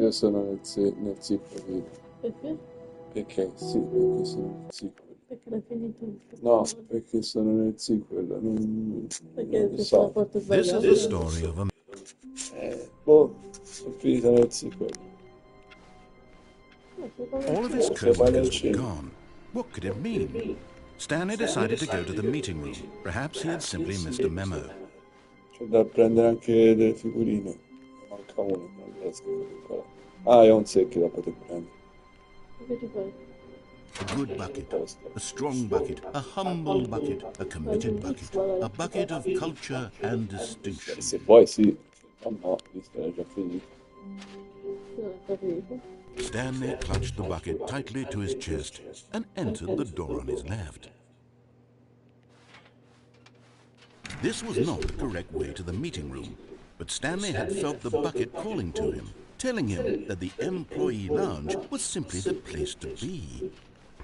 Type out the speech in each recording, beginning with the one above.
Io sono nel sequel. Perché? Perché? Sì, perché sono nel sequel. Perché l'hai finito? No, perché sono nel sequel. Perché Non lo sei sulla so. porta This is sbagliata? the story of a Boh, sono finito nel sequel. all of his co-workers were gone. What could it mean? Stanley decided to go to the meeting room. Perhaps he had simply missed a memo. C'è da prendere anche delle figurine. Manca una, non riesco a ancora. Ah, è un secchio da poter prendere. Che ci fai? A good bucket, a strong bucket, a humble bucket, a committed bucket, a bucket of culture and distinction. Se vuoi sì, o no, visto che era già finito. Non ho capito. Stanley clutched the bucket tightly to his chest and entered the door on his left. This was not the correct way to the meeting room, but Stanley had felt the bucket calling to him, telling him that the employee lounge was simply the place to be.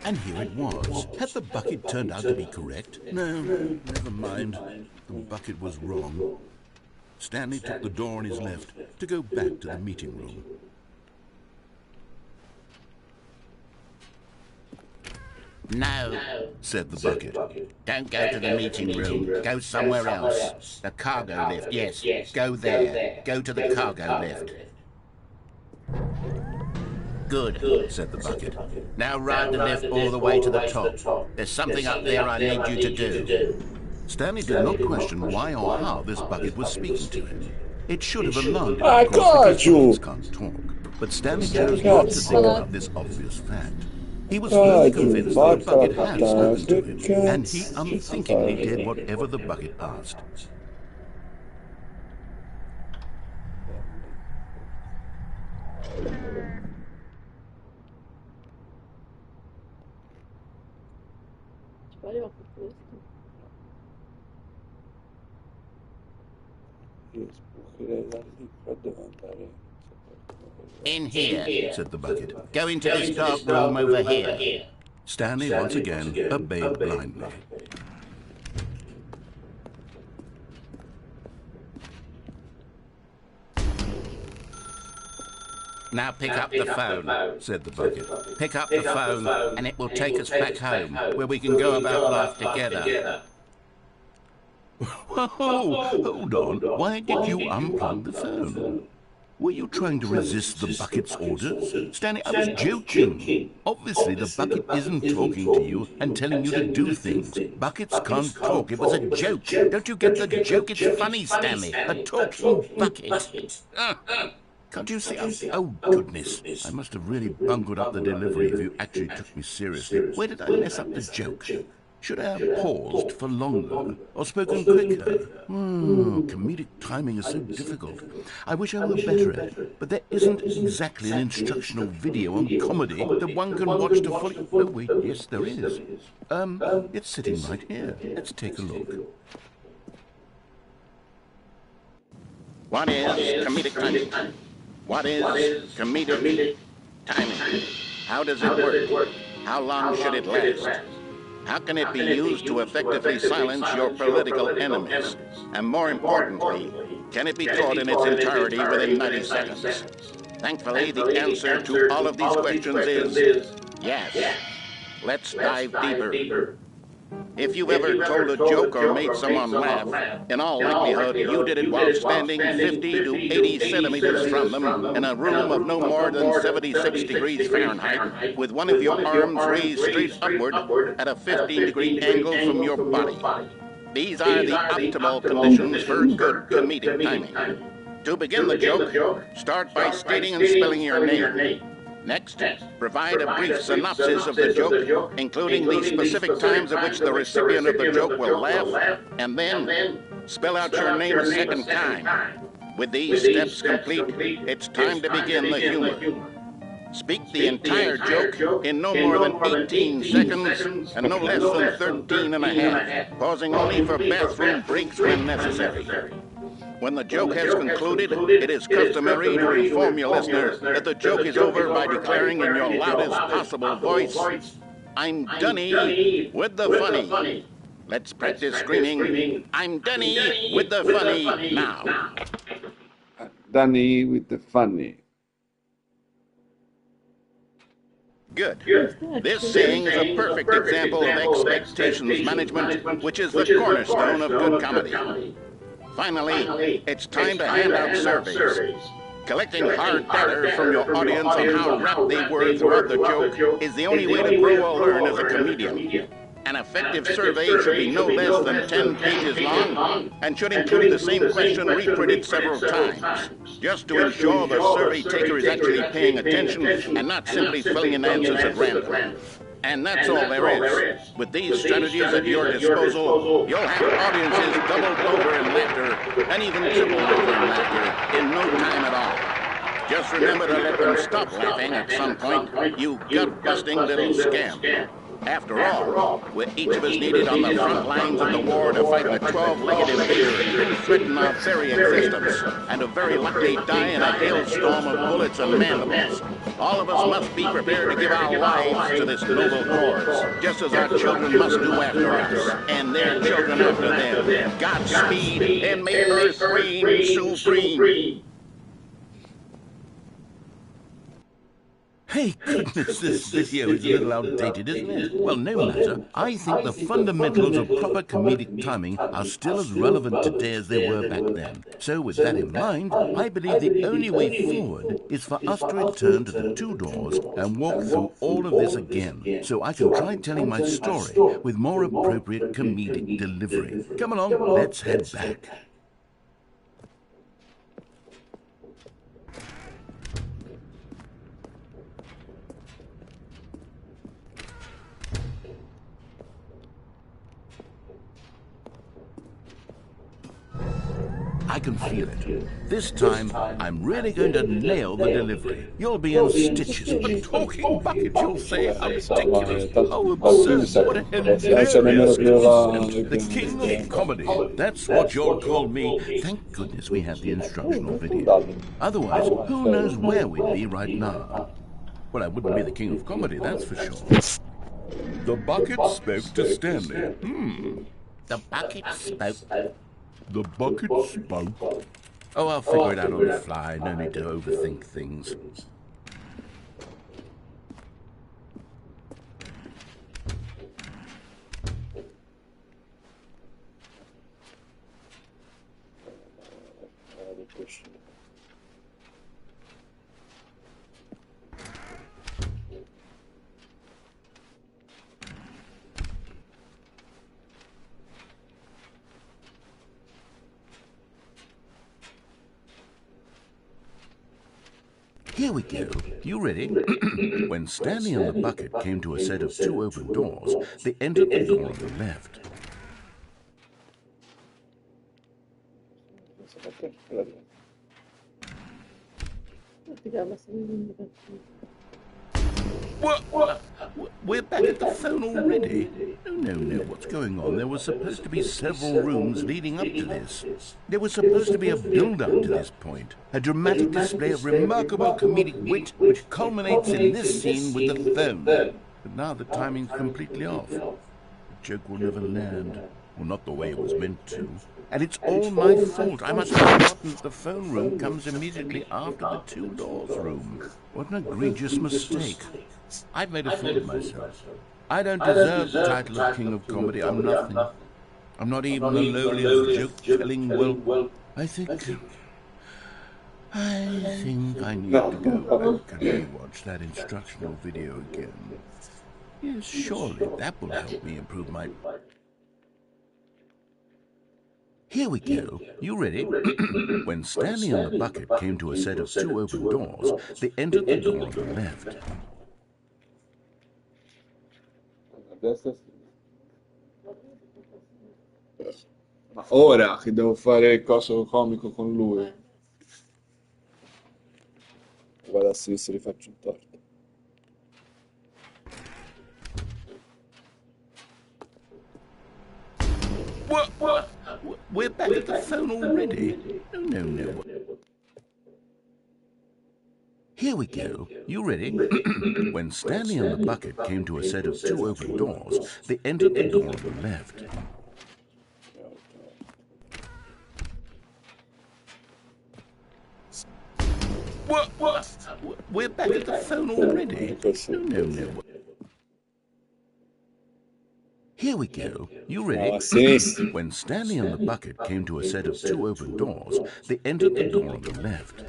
And here it was. Had the bucket turned out to be correct? No, never mind. The bucket was wrong. Stanley took the door on his left to go back to the meeting room. No, Said the bucket. don't go to the meeting room. Go somewhere else. The cargo lift, yes. Go there. Go to the cargo lift. Good, Said the bucket. Now ride the lift all the way to the top. There's something up there I need you to do. Stanley did not question why or how this bucket was speaking to him. It should have alarmed him, I of course, got because you. buckets can't talk. But Stanley chose not to think about this obvious fact. He was God, firmly you convinced that the bucket had bastard. spoken to him, and he Cats. unthinkingly did whatever the bucket asked. Ci pareva per questo. Io sbucherei da lì, qua devo andare. In here. Said the bucket. Go into this dark room over here. Stanley once again obeyed blindly. Now pick up the phone. Said the bucket. Pick up the phone and it will take us back home, where we can go about life together. Whoa, hold on. Why did you unplug the phone? Were you trying to resist the bucket's orders? Stanley, I was joking. Obviously, the bucket isn't talking to you and telling you to do things. Buckets can't talk. It was a joke. Don't you get the joke? It's funny, Stanley. A talking bucket. Can't you see? Oh, goodness. I must have really bungled up the delivery if you actually took me seriously. Where did I mess up the joke? Should I have paused for longer or spoken quicker? Comedic timing is so difficult. I wish I were better at it, but there isn't exactly an instructional video on comedy that one can watch to fully... Oh, wait, yes, there is. It's sitting right here. Let's take a look. What is comedic timing? What is comedic timing? How does it work? How long should it last? How can it be used to effectively silence your political enemies? And more importantly, can it be taught in its entirety within 90 seconds? Thankfully, the answer to all of these questions is yes. Let's dive deeper. If you've ever told a joke or made someone laugh, in all likelihood you did it while standing 50 to 80 centimeters from them in a room of no more than 76 degrees Fahrenheit with one of your arms raised straight upward at a 15-degree angle from your body. These are the optimal conditions for good comedic timing. To begin the joke, start by stating and spelling your name. Next, provide a brief synopsis of the joke, including the specific times at which the recipient of the joke will laugh, and then spell out your name a second time. With these steps complete, it's time to begin the humor. Speak the entire joke in no more than 18 seconds and no less than 13 and a half, pausing only for bathroom breaks when necessary. When the joke has concluded, it is customary to inform your listener that the joke is over by declaring in your loudest possible voice, "I'm Dunny with the funny." Let's practice screaming, "I'm Dunny with the funny" now. Danny with the funny. Good. This saying is a perfect example of expectations management, which is the cornerstone of good comedy. Finally, it's time to hand out surveys. Collecting hard data from your audience on how rapt they were throughout the joke is the only way to grow or learn as a comedian. An effective survey should be no less than 10 pages long and should include the same question reprinted several times, just to ensure the survey taker is actually paying attention and not simply filling in answers at random. And that's all there is. With these strategies at your disposal, you'll have audiences doubled over in laughter and even tripled over in laughter in no time at all. Just remember to let them stop laughing at some point, you gut-busting little scam. After all, with each of us needed on the front lines of the war to fight the 12-legged invader who threaten our very existence, and to very likely die in a hailstorm of bullets and mandibles, all of us must be prepared to give our lives to this noble cause, just as our children must do after us, and their children after them. Godspeed, and may Earth reign supreme. Hey, goodness, this video is a little outdated, isn't it? Well, no matter. I think the fundamentals of proper comedic timing are still as relevant today as they were back then. So with that in mind, I believe the only way forward is for us to return to the two doors and walk through all of this again, so I can try telling my story with more appropriate comedic delivery. Come along, let's head back. I can feel it. This time, I'm really going to nail the delivery. You'll be in stitches. A talking bucket, you'll say. How ridiculous. How absurd. What a hilarious concept. The king of comedy. That's what you'll call me. Thank goodness we have the instructional video. Otherwise, who knows where we'd be right now. Well, I wouldn't be the king of comedy, that's for sure. The bucket spoke to Stanley. The bucket spoke. The bucket spoke. Oh, I'll figure it out on the fly. No need to overthink things. Here we go. You ready? When Stanley and the bucket came to a set of two open doors, they entered the door on the left. What? We're back at the phone already? No, what's going on? There were supposed to be several rooms leading up to this. There was supposed to be a build-up to this point, a dramatic display of remarkable comedic wit which culminates in this scene with the phone. But now the timing's completely off. The joke will never land. Well, not the way it was meant to. And it's all my fault. I must have forgotten that the phone room comes immediately after the two doors room. What an egregious mistake. I've made a fool of myself. I don't deserve the title of King of Comedy. I'm nothing. I'm not even the lowliest joke-telling. Well, I think I need to go back and rewatch that instructional video again. Yes, surely that will help me improve my... Here we go. You ready? When Stanley and the bucket came to a set of 2 open doors, they entered the door on the left. A destra e a sinistra. Ma ora che devo fare il coso comico con lui, vado a sinistra e gli faccio un torto. What? We're back at the phone already? No. Here we go. You ready? When Stanley and the bucket came to a set of 2 open doors, they entered the door on the left. What? We're back at the phone already? No. Here we go. You ready? When Stanley and the bucket came to a set of 2 open doors, they entered the door on the left.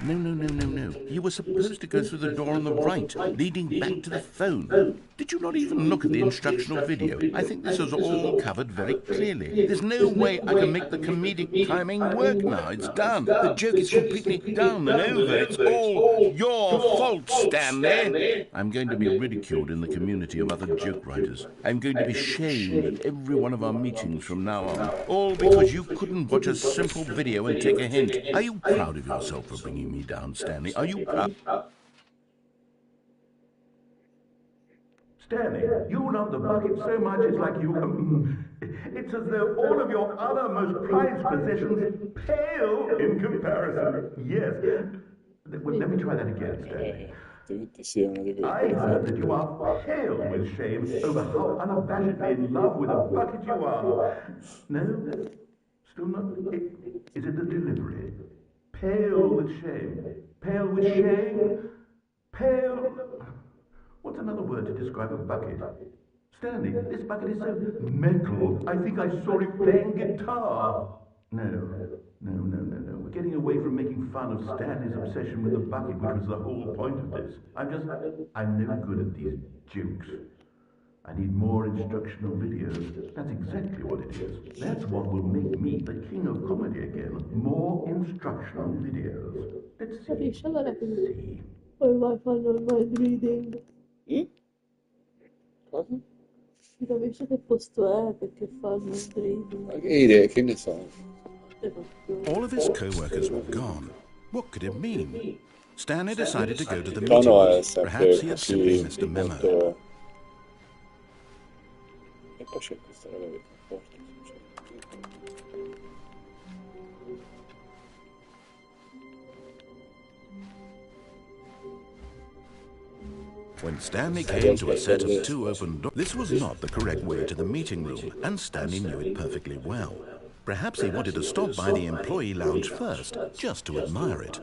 No. You were supposed to go through the door on the right, leading back to the phone. Did you not even look at the instructional video? I think this is all covered very clearly. There's no way I can make the comedic timing work now. It's done. The joke is completely done and over. It's all your fault, Stanley. I'm going to be ridiculed in the community of other joke writers. I'm going to be shamed at every one of our meetings from now on. All because you couldn't watch a simple video and take a hint. Are you proud of yourself for bringing me down, Stanley? Are you proud? Stanley, you love the bucket so much it's like you... it's as though all of your other most prized possessions pale in comparison. Yes. Let me try that again, Stanley. I heard that you are pale with shame over how unabashedly in love with a bucket you are. No? Still not? Is it the delivery? Pale with shame. Pale with shame? Pale... What's another word to describe a bucket? Stanley, this bucket is so metal. I think I saw it playing guitar. No. We're getting away from making fun of Stanley's obsession with the bucket, which was the whole point of this. I'm no good at these jokes. I need more instructional videos. That's exactly what it is. That's what will make me the king of comedy again. More instructional videos. Let's see. Poi vai a fare il mind reading. Cosa? Ti capisci che posto è, perché fa il mind reading. Ma che idee, che ne so? All of his co-workers were gone. What could it mean? Stanley decided to go to the Il meeting tono è room. sempre Perhaps he had simply così missed a memo. molto... E poi c'è questa roba che fa forte. When Stanley came to a set of 2 open doors, this was not the correct way to the meeting room, and Stanley knew it perfectly well. Perhaps he wanted to stop by the employee lounge first, just to admire it.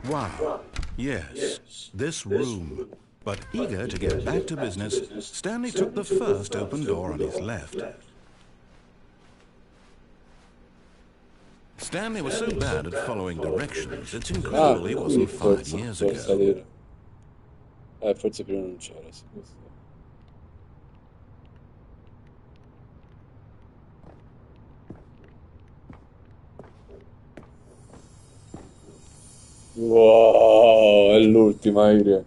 Wow, yes, this room. But eager to get back to business, Stanley took the first open door on his left. Stanley was so bad at following directions, it's incredible he wasn't 5 years ago. Forse prima non c'era, sì, questo. Wow, è l'ultima idea.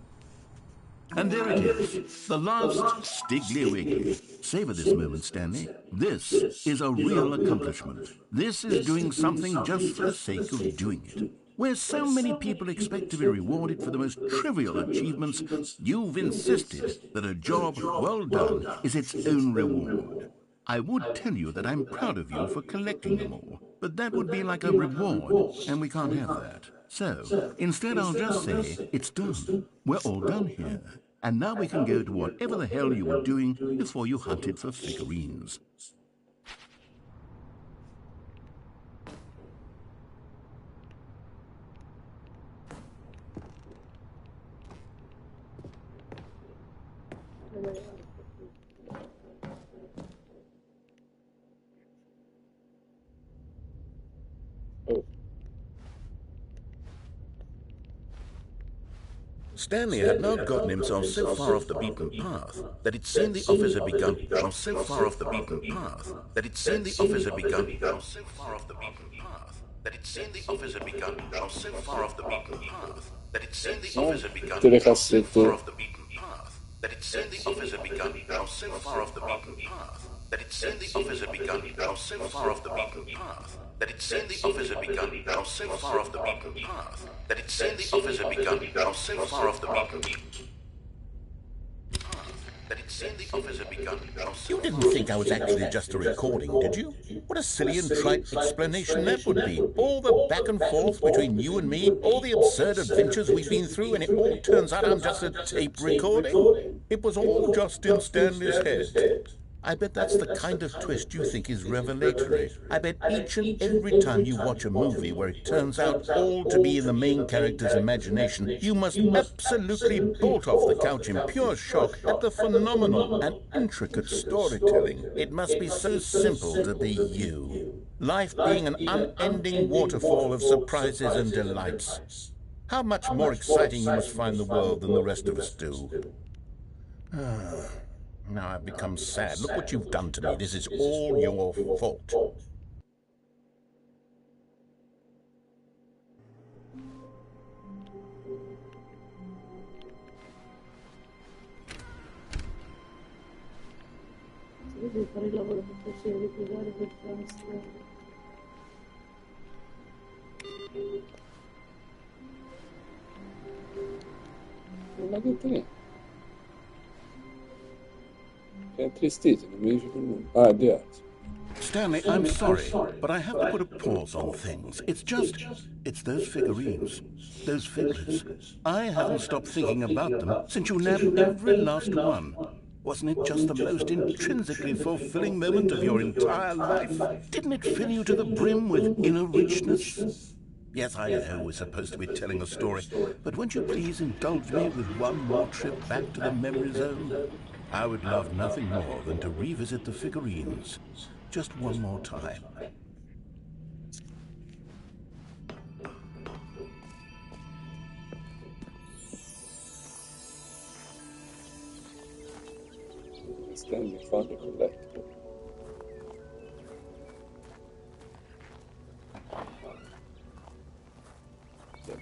And there it is, the last Stiggly Wiggly. Savor this moment, Stanley. This is a real accomplishment. This is doing something just for the sake of doing it. Where so many people expect to be rewarded for the most trivial achievements, you've insisted that a job well done is its own reward. I would tell you that I'm proud of you for collecting them all, but that would be like a reward, and we can't have that. So, instead I'll just say, it's done. We're all done here. And now we can go to whatever the hell you were doing before you hunted for figurines. Stanley had now gotten himself so far off the beaten path that it seemed the officer begun so far off the beaten path that it seemed the officer begun so far off the beaten path that it seemed the officer begun so far off the beaten path that it seemed the officer begun tutte le so far cassette. off the beaten path that it seemed the officer begun so far off the beaten path that it seemed the officer begun so far off the beaten path that it seemed the officer begun so far off the beaten path that it seemed the officer begun so far off the beaten path that it seemed the officer begun. You didn't think I was actually just a recording, did you? What a silly and trite explanation that would be. All the back and forth between you and me, all the absurd adventures we've been through, and it all turns out I'm just a tape recording? It was all just in Stanley's head. I bet that's the kind of twist you think is revelatory. I bet each and every time you watch a movie where it turns out all to be in the main character's imagination, you must absolutely bolt off the couch in pure shock at the phenomenal and intricate storytelling. It must be so simple to be you. Life being an unending waterfall of surprises and delights. How much more exciting you must find the world than the rest of us do. Now I've become sad. Look what you've done to me. This is all your fault. Se devi fare il lavoro che facevi, ripiegare per transfer. Non l'ha detto niente. È tristito, non mi dice più nulla. Ah, è diverso. Stanley, I'm sorry, but I have to put a pause on things. It's those figurines, those figures. I haven't stopped thinking about them since you nabbed every last one. Wasn't it just the most intrinsically fulfilling moment of your entire life? Didn't it fill you to the brim with inner richness? Yes, I know we're supposed to be telling a story, but won't you please indulge me with one more trip back to the memory zone? I would love nothing more than to revisit the figurines. Just one more time. Stanley Fun Collectible.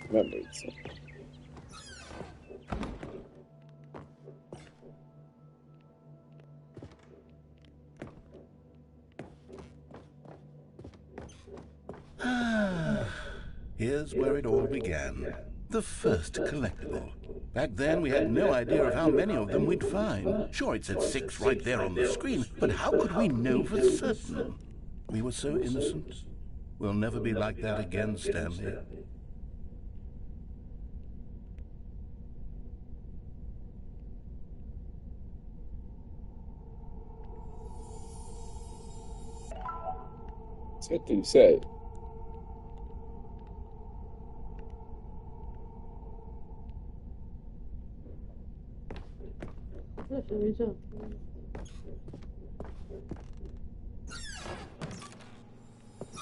Memories. Here's where it all began. The first collectible. Back then, we had no idea of how many of them we'd find. Sure, it said 6 right there on the screen, but how could we know for certain? We were so innocent. We'll never be like that again, Stanley. Sette di 6. Lasciami già.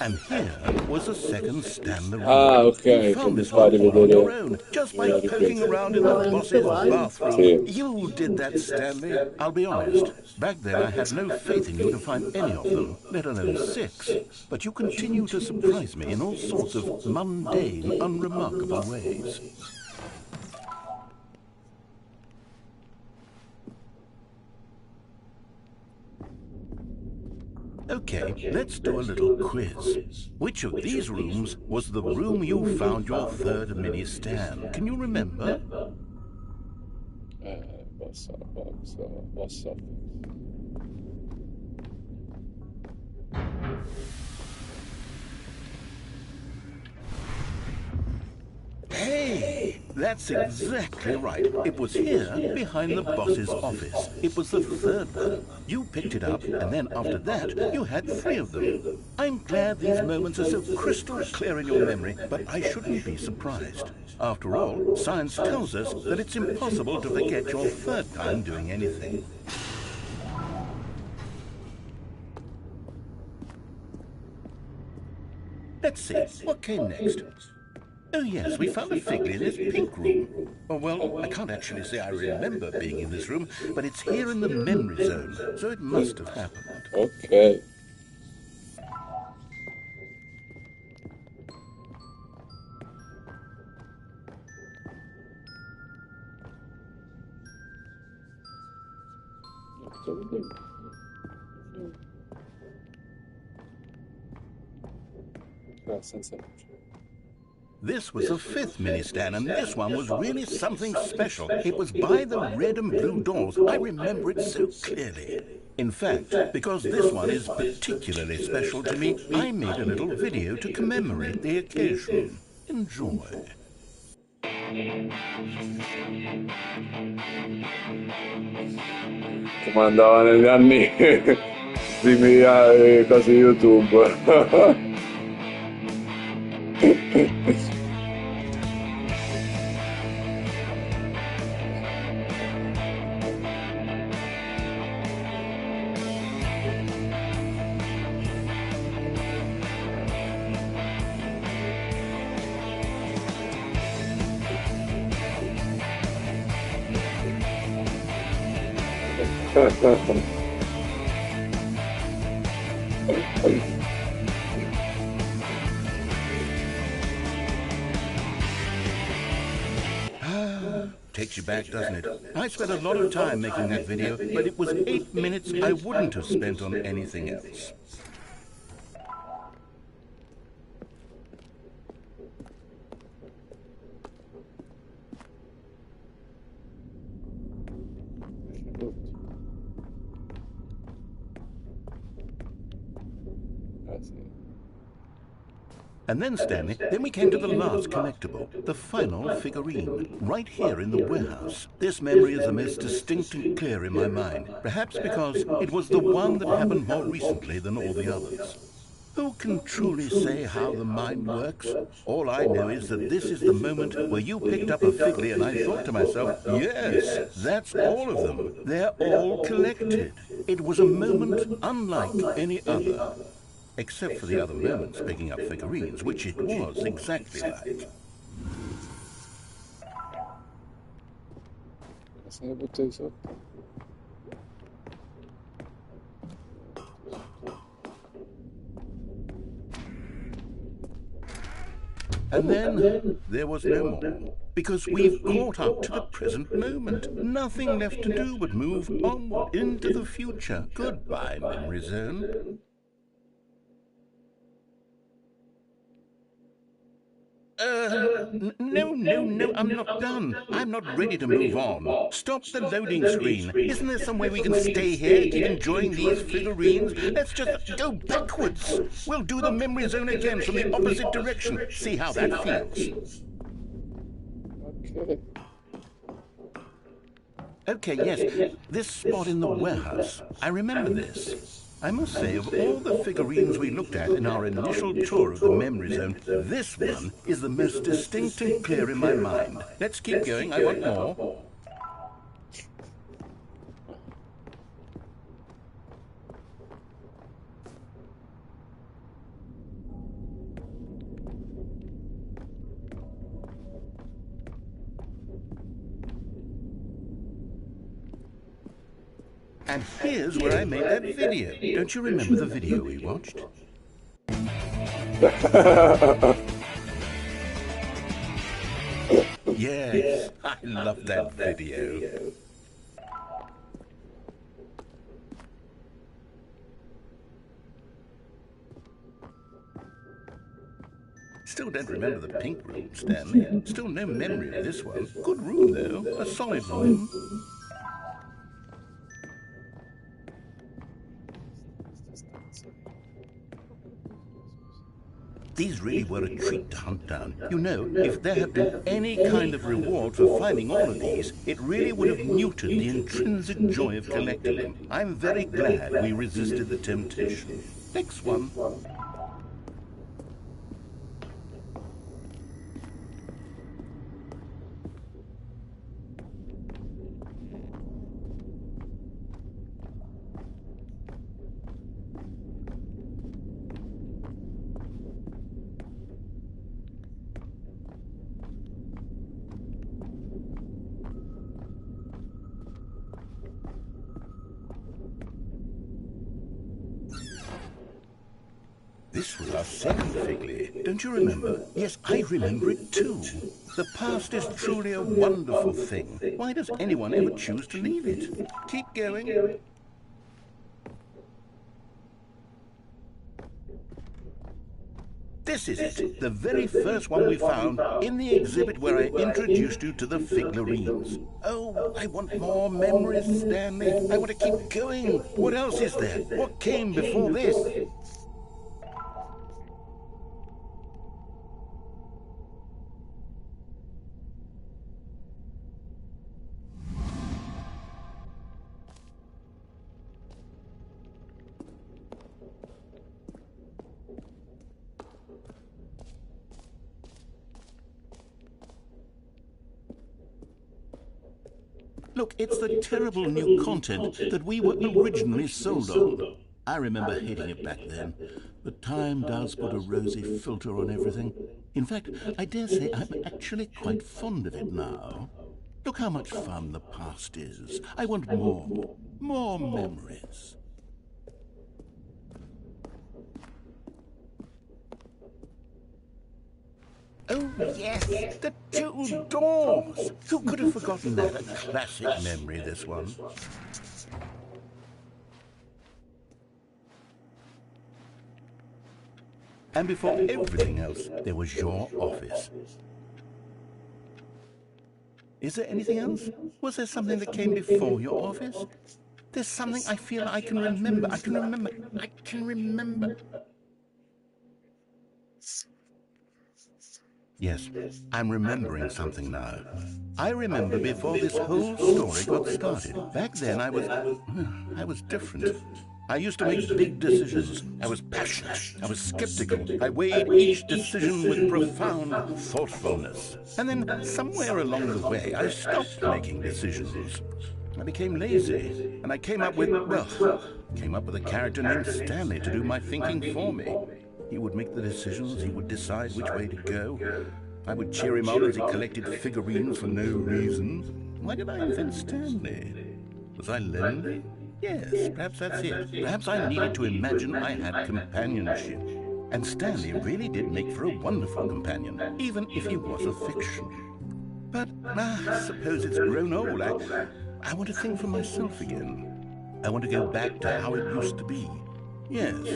And here was the second Stanley room. Ah, ok. You found this one all on your own, just by poking around in the boss's bathroom. Sì. You did that, Stanley. I'll be honest. Back then, I had no faith in you to find any of them, let alone 6. But you continue to surprise me in all sorts of mundane, unremarkable ways. Okay, let's do a little quiz. Which of these rooms was the room you found your third mini stand? Can you remember? Boss office. Hey, that's exactly right. It was here, behind the boss's office. It was the third one. You picked it up, and then after that, you had 3 of them. I'm glad these moments are so crystal clear in your memory, but I shouldn't be surprised. After all, science tells us that it's impossible to forget your third time doing anything. Let's see, what came next? Oh yes, we found a figure in this pink room. Oh, well, I can't actually say I remember being in this room, but it's here in the memory zone, so it must have happened. Ok. Ah, senza luce. This was the 5th mini-stand, and this one was really something special. It was by the red and blue doors. I remember it so clearly. In fact, because this one is particularly special to me, I made a little video to commemorate the occasion. Enjoy. Come andava negli anni primi cose YouTube. Takes you back, doesn't it? I spent a lot of time making that video, but it was 8 minutes I wouldn't have spent on anything else. And then, Stanley, then we came to the last collectible, the final figurine, right here in the warehouse. This memory is the most distinct and clear in my mind, perhaps because it was the one that happened more recently than all the others. Who can truly say how the mind works? All I know is that this is the moment where you picked up a figly and I thought to myself, yes, that's all of them. They're all collected. It was a moment unlike any other. Except for the other moments picking up figurines, which it was exactly like. Se ne buttai sotto. And then there was no more, because we've caught up to the present moment. Nothing left to do but move onward into the future. Goodbye, memory zone. No, I'm not done. I'm not ready to move on. Stop the loading screen. Isn't there some way we can stay here, keep enjoying these figurines? Let's just go backwards. We'll do the memory zone again from the opposite direction. See how that feels. Ok. Okay, yes, this spot in the warehouse. I remember this. I must say, of all the figurines we looked at in our initial tour of the memory zone, this one is the most distinct and clear in my mind. Let's keep going, I want more. And here's where I made that video. Don't you remember the video we watched? Yes, I love that video. Still don't remember the pink room, Stanley. Still no memory of this one. Good room, though. A solid room. These really were a treat to hunt down. You know, if there had been any kind of reward for finding all of these, it really would have neutered the intrinsic joy of collecting them. I'm very glad we resisted the temptation. Next one. This was our second Figley. Don't you remember? Yes, I remember it too. The past is truly a wonderful thing. Why does anyone ever choose to leave it? Keep going. This is it, the very first one we found in the exhibit where I introduced you to the figurines. Oh, I want more memories, Stanley. I want to keep going. What else is there? What came before this? Look, it's the terrible new content that we were originally sold on. I remember hating it back then, but time does put a rosy filter on everything. In fact, I dare say I'm actually quite fond of it now. Look how much fun the past is. I want more memories. Oh, yes, the two doors. Who could have forgotten that? A classic memory, this one. And before everything else, there was your office. Is there anything else? Was there something that came before your office? There's something I feel I can remember. I can remember. Yes, I'm remembering something now. I remember before this whole story got started. Back then I was different. I used to make big decisions. I was passionate. I was skeptical. I weighed each decision with profound thoughtfulness. And then somewhere along the way, I stopped making decisions. I became lazy, and I came up with a character named Stanley to do my thinking for me. He would make the decisions, he would decide which way to go. I would cheer him on as he collected figurines for no reason. Why did I invent Stanley? Was I lonely? Yes, perhaps that's it. Perhaps I needed to imagine I had companionship. And Stanley really did make for a wonderful companion, even if he was a fiction. But I suppose it's grown old. I want to think for myself again. I want to go back to how it used to be. Yes,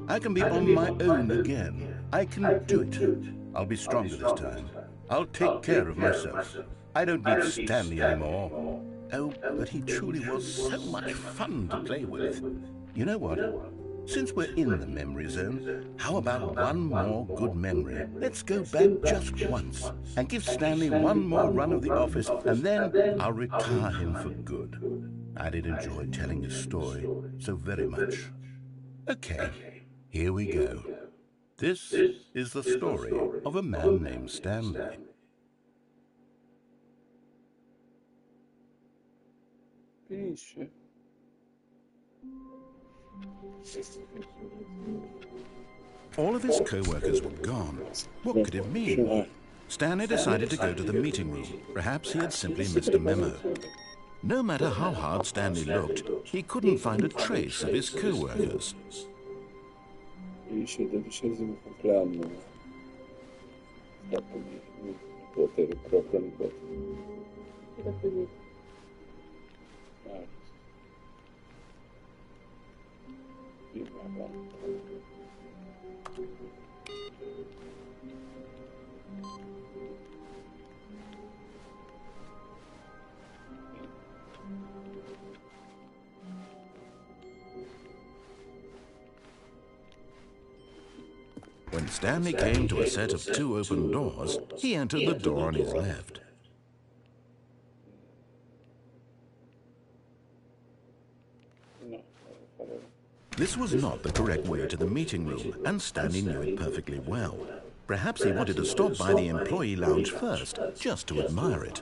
I can be on my own again. I can do it. I'll be stronger this time. I'll take care of myself. I don't need Stanley anymore. Oh, but he truly was so much fun to play with. You know what? Since we're in the memory zone, how about one more good memory? Let's go back just once and give Stanley one more run of the office, and then I'll retire him for good. I did enjoy telling this story so very much. Okay, here we go. This is the story of a man named Stanley. Finisce. All of his co-workers were gone. What could it mean? Stanley decided to go to the meeting room. Perhaps he had simply missed a memo. No matter how hard Stanley looked, he couldn't find a trace of his co-workers. Finisce il 12° compleanno. Scappa di potere proprio nipote. Era così. When Stanley came to a set of 2 open doors, he entered the door on his left. This was not the correct way to the meeting room, and Stanley knew it perfectly well. Perhaps he wanted to stop by the employee lounge first, just to admire it.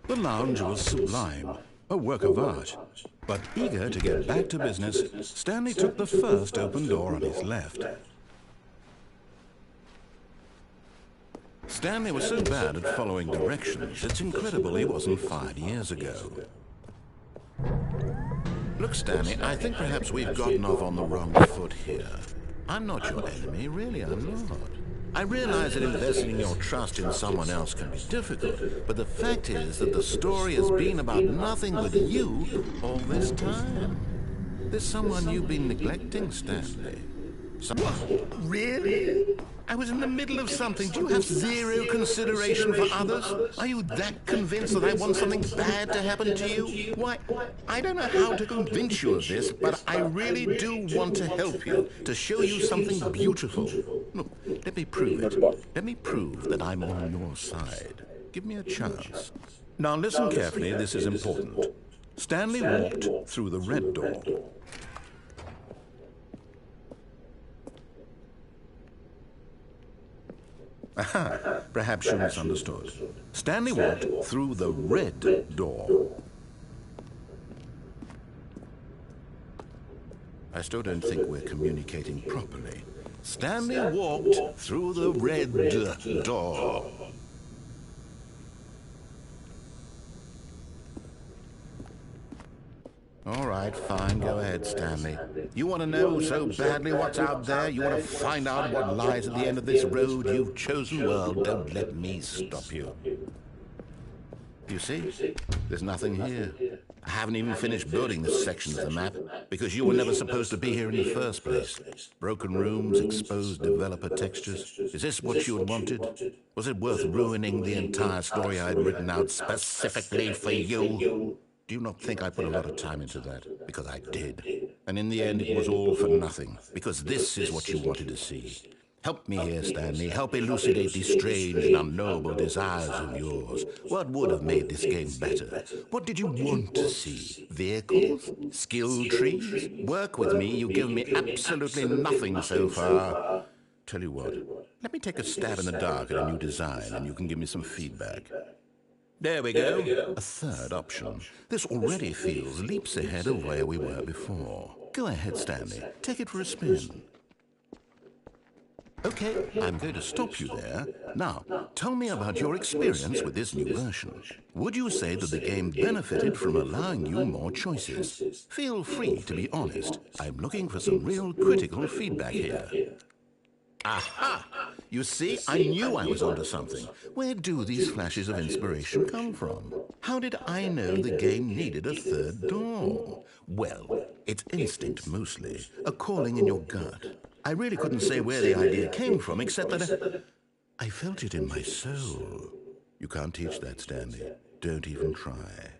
The lounge was sublime, a work of art. But eager to get back to business, Stanley took the first open door on his left. Stanley was so bad at following directions, it's incredible he wasn't 5 years ago. Look, Stanley, I think perhaps we've gotten off on the wrong foot here. I'm not your enemy, really, I'm not. I realize that investing your trust in someone else can be difficult, but the fact is that the story has been about nothing but you all this time. There's someone you've been neglecting, Stanley. What? Really? I was in the middle of something. Do you have zero consideration for others? Are you that convinced that I want something bad to happen to you? Why, I don't know how to convince you of this, but I really do want to help you, to show you something beautiful. Look, let me prove it. Let me prove that I'm on your side. Give me a chance. Now listen carefully, this is important. Stanley walked through the red door. Aha, perhaps you misunderstood. Stanley walked through the red door. I still don't think we're communicating properly. Stanley walked through the red door. All right, fine, go ahead, Stanley. You want to know so badly what's out there? You want to find out what lies at the end of this road you've chosen? Well, don't let me stop you. You see, there's nothing here. I haven't even finished building this section of the map, because you were never supposed to be here in the first place. Broken rooms, exposed developer textures. Is this what you had wanted? Was it worth ruining the entire story I'd written out specifically for you? Do you not think I put a lot of time into that? Because I did. And in the end, it was all for nothing. Because this is what you wanted to see. Help me here, Stanley. Help elucidate these strange and unknowable desires of yours. What would have made this game better? What did you want to see? Vehicles? Skill trees? Work with me. You've given me absolutely nothing so far. Tell you what, let me take a stab in the dark at a new design, and you can give me some feedback. There we go. A third option. This already feels leaps ahead of where we were before. Go ahead, Stanley. Take it for a spin. Okay, I'm going to stop you there. Now, tell me about your experience with this new version. Would you say that the game benefited from allowing you more choices? Feel free to be honest. I'm looking for some real critical feedback here. Aha! You see, I knew I was onto something. Where do these flashes of inspiration come from? How did I know the game needed a third door? Well, it's instinct mostly, a calling in your gut. I really couldn't say where the idea came from, except that I felt it in my soul. You can't teach that, Stanley. Don't even try.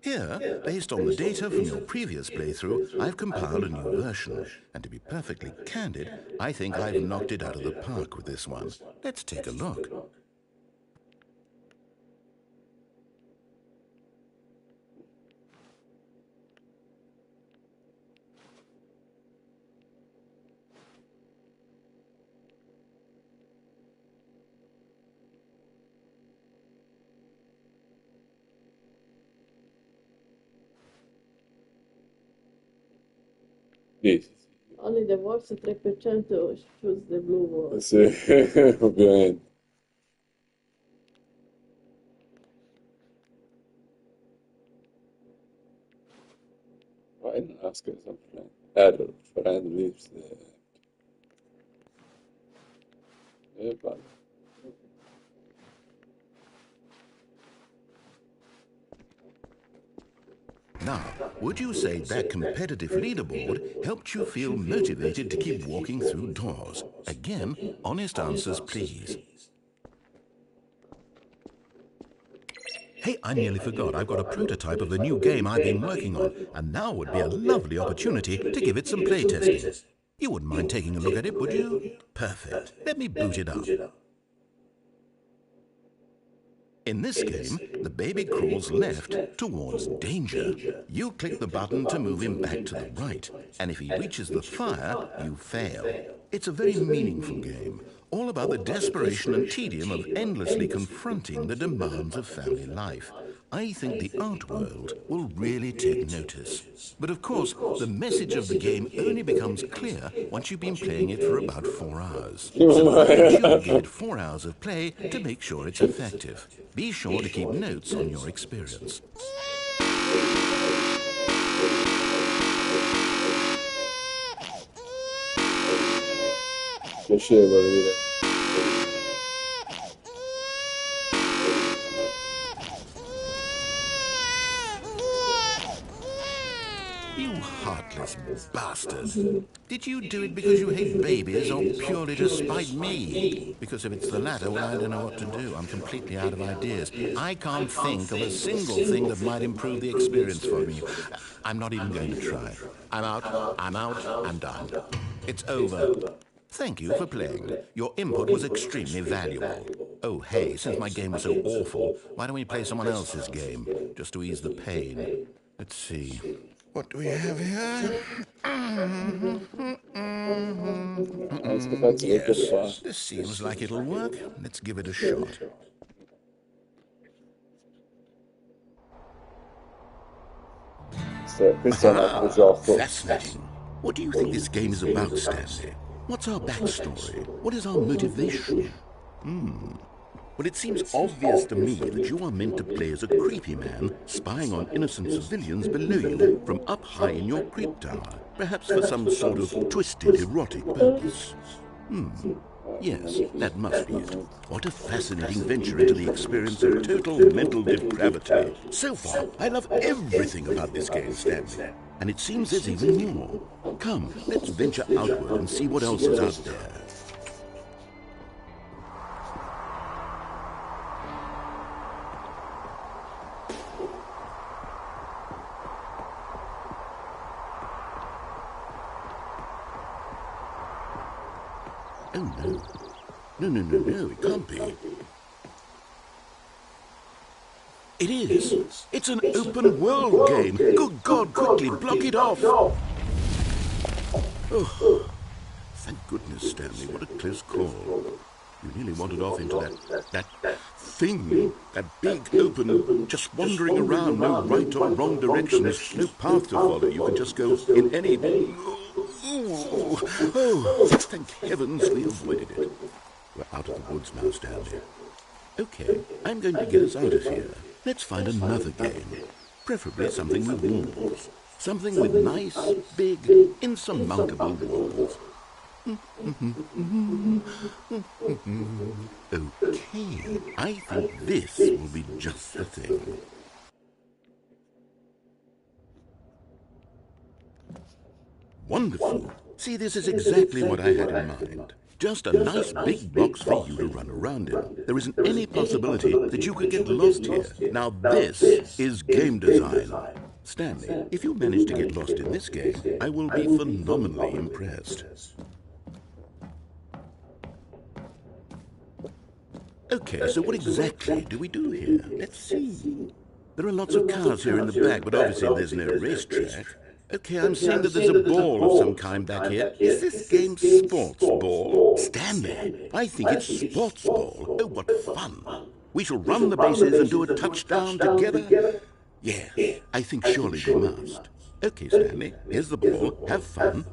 Here, based on the data from your previous playthrough, I've compiled a new version. And to be perfectly candid, I think I've knocked it out of the park with this one. Let's take a look. Sì, Only the worst 3% choose the blue wall. sì, ovviamente. Why not ask her some friend? Add a friend lives there. But Now, would you say that competitive leaderboard helped you feel motivated to keep walking through doors? Again, honest answers, please. Hey, I nearly forgot. I've got a prototype of the new game I've been working on, and now would be a lovely opportunity to give it some playtesting. You wouldn't mind taking a look at it, would you? Perfect. Let me boot it up. In this game, the baby crawls left towards danger. You click the button to move him back to the right, and if he reaches the fire, you fail. It's a very meaningful game, all about the desperation and tedium of endlessly confronting the demands of family life. I think the art world will really take notice. But of course, the message of the game only becomes clear once you've been playing it for about 4 hours. So I urge you to give it 4 hours of play to make sure it's effective. Be sure to keep notes on your experience. piacevole, direi. You heartless bastard. Did you do it because you hate babies or purely to spite me? Because if it's the latter, well, I don't know what to do. I'm completely out of ideas. I can't think of a single thing that might improve the experience for me. I'm not even going to try. I'm out, I'm done. It's over. Thank you for playing. Your input was extremely valuable. Oh, hey, since my game was so awful, why don't we play someone else's game, just to ease the pain? Let's see. What do we have here? Yes, this seems like it'll work. Let's give it a shot. Questo è un altro gioco. Fascinating. What do you think this game is about, Stanley? What's our backstory? What is our motivation? Well, it seems obvious to me that you are meant to play as a creepy man spying on innocent civilians below you from up high in your creep tower, perhaps for some sort of twisted erotic purpose. Yes, that must be it. What a fascinating venture into the experience of total mental depravity. So far, I love everything about this game, Stanley. And it seems there's even more. Come, let's venture outward and see what else is out there. Oh, no. No, it can't be. It is. It's an open world game. Good God, quickly, block it off. Oh, thank goodness, Stanley. What a close call. You nearly wandered off into that thing. That big, open, just wandering around, no right or wrong directions, no path to follow. You can just go in any... Oh, thank heavens we avoided it. We're out of the woods now, Stanley. Okay, I'm going to get us out of here. Let's find another game. Preferably something with walls. Something with nice, big, insurmountable walls. Okay, I think this will be just the thing. Wonderful. See, this is exactly what I had in mind. Just a nice big box for you to run around in. There isn't any possibility that you could get lost here. Now this is game design. Stanley, if you manage to get lost in this game, I will be phenomenally impressed. Okay, so what exactly do we do here? Let's see. There are lots of cars here in the back, but obviously there's no racetrack. Okay, I'm seeing that there's a ball of some kind back here. Is this game sports ball? Stanley, I think it's sports ball. Oh, what fun. We shall run the bases and do a touchdown together. Yeah, I think surely we must. Okay, Stanley, here's the ball. Have fun.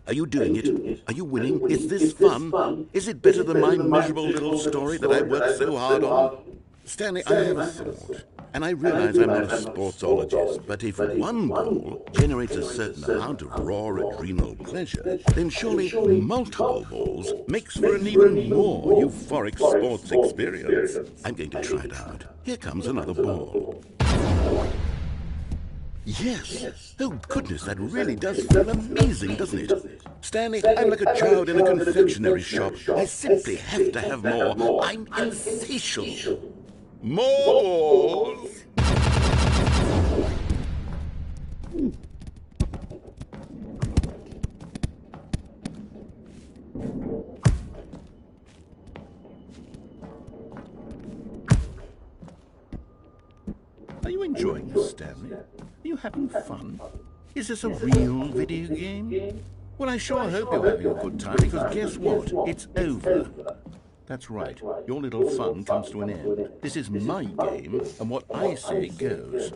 Are you doing it? Are you winning? Is this fun? Is it better than my miserable little story that I worked so hard on? Stanley, I have a thought, and I realize I'm not a sportsologist, but if one ball generates a certain amount of raw adrenal pleasure, then surely multiple balls makes for an even more euphoric sports experience. I'm going to try it out. Here comes another ball. Yes. Oh, goodness, that really does feel amazing, doesn't it? Stanley, I'm like a child in a confectionery shop. I simply have to have more. I'm insatiable. More balls! Are you enjoying this, Stanley? Are you having fun? Is this a real video game? Well, I sure hope you're having a good time, because guess what? It's over. That's right. Your little fun comes to an end. This is my game, and what I say goes.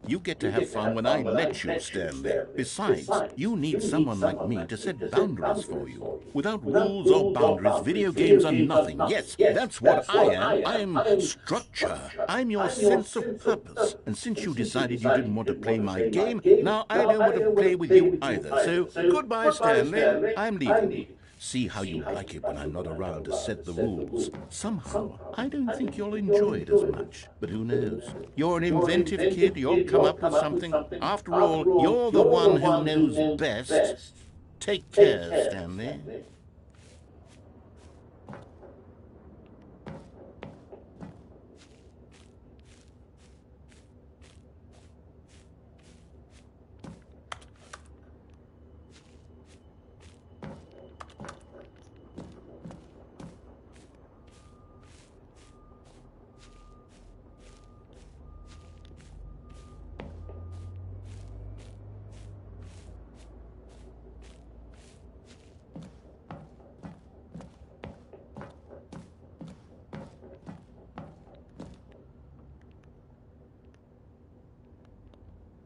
You get to have fun when I let you, Stanley. Besides, you need someone like me to set boundaries for you. Without rules or boundaries, video games are nothing. Yes, that's what I am. I'm structure. I'm your sense of purpose. And since you decided you didn't want to play my game, now I don't want to play with you either. So, goodbye, Stanley. I'm leaving. See how you like it when I'm not around to set the rules. Somehow, I don't think you'll enjoy it as much. But who knows? You're an inventive kid. You'll come up with something. After all, you're the one who knows best. Take care, Stanley.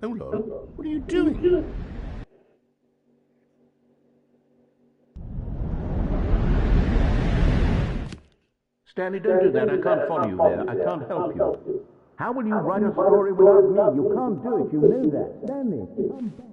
Hold on. What are you doing? Stanley, don't do that. I can't follow you there. I can't help you. How will you write a story without me? You can't do it. You know that. Stanley, come back.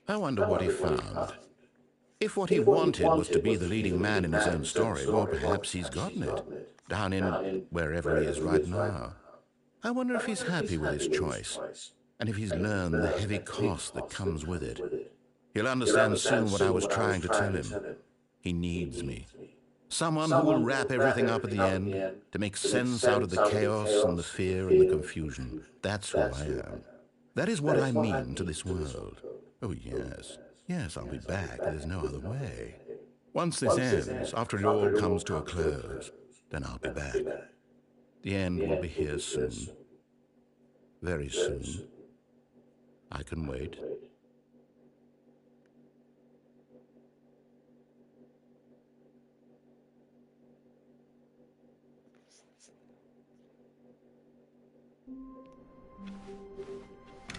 I wonder what he found. If what he wanted was to be the leading man in his own story, well, perhaps he's gotten it. Down in wherever he is right now. I wonder if he's happy with his choice, and if he's learned the heavy cost that comes with it. He'll understand soon what I was trying to tell him. He needs me. Someone who will wrap everything up at the end, to make sense out of the chaos and the fear and the confusion. That's who I am. That is what I mean to this world. Oh, yes. Yes, I'll be back. There's no other way. Once this ends, after it all comes to a close, then I'll be back. The end will be here soon. Very soon. I can wait.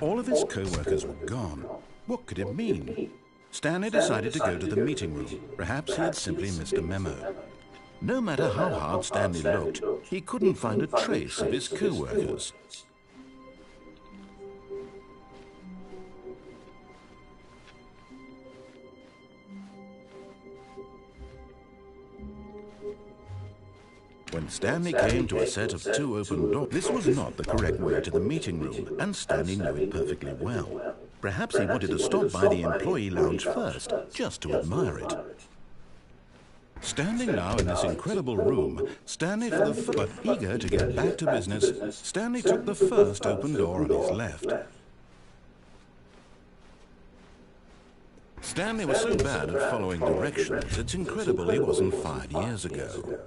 All of his co-workers were gone. What could it mean? Stanley decided to go to the meeting room. Perhaps he had simply missed a memo. No matter how hard Stanley looked, he couldn't find a trace of his co-workers. When Stanley came to a set of 2 open doors, this was not the correct way to the meeting room, and Stanley knew it perfectly well. Perhaps he wanted to stop by the employee lounge first, just to admire it. Standing now in this incredible room, Stanley but eager to get back to business, Stanley took the first open door on his left. Stanley was so bad at following directions, it's incredible he wasn't fired years ago.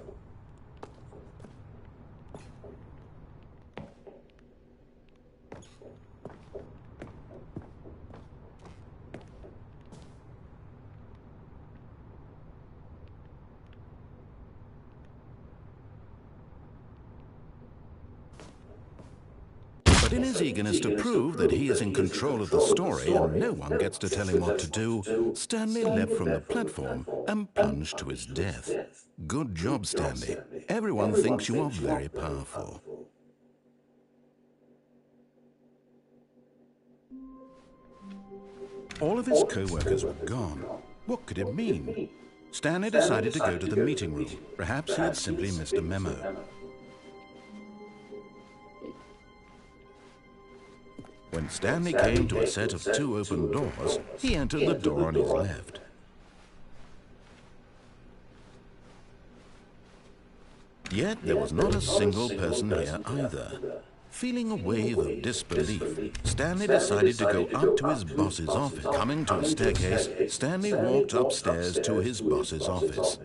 But in his eagerness to prove that he is in control of the story and no one gets to tell him what to do, Stanley leapt from the platform and plunged to his death. Good job, Stanley. Everyone thinks you are very powerful. All of his co-workers were gone. What could it mean? Stanley decided to go to the meeting room. Perhaps he had simply missed a memo. When Stanley came to a set of 2 open doors, he entered the door on his left. Yet there was not a single person here either. Feeling a wave of disbelief, Stanley decided to go up to his boss's office. Coming to a staircase, Stanley walked upstairs to his boss's office.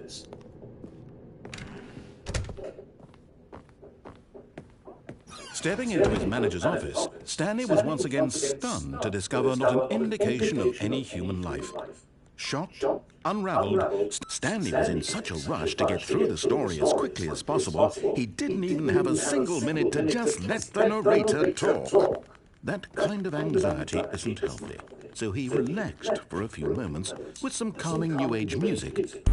Stepping into his manager's office, Stanley was once again stunned to discover not an indication of any human life. Shocked, unraveled, Stanley was in such a rush to get through the story as quickly as possible, he didn't even have a single minute to just let the narrator talk. That kind of anxiety isn't healthy, so he relaxed for a few moments with some calming New Age music.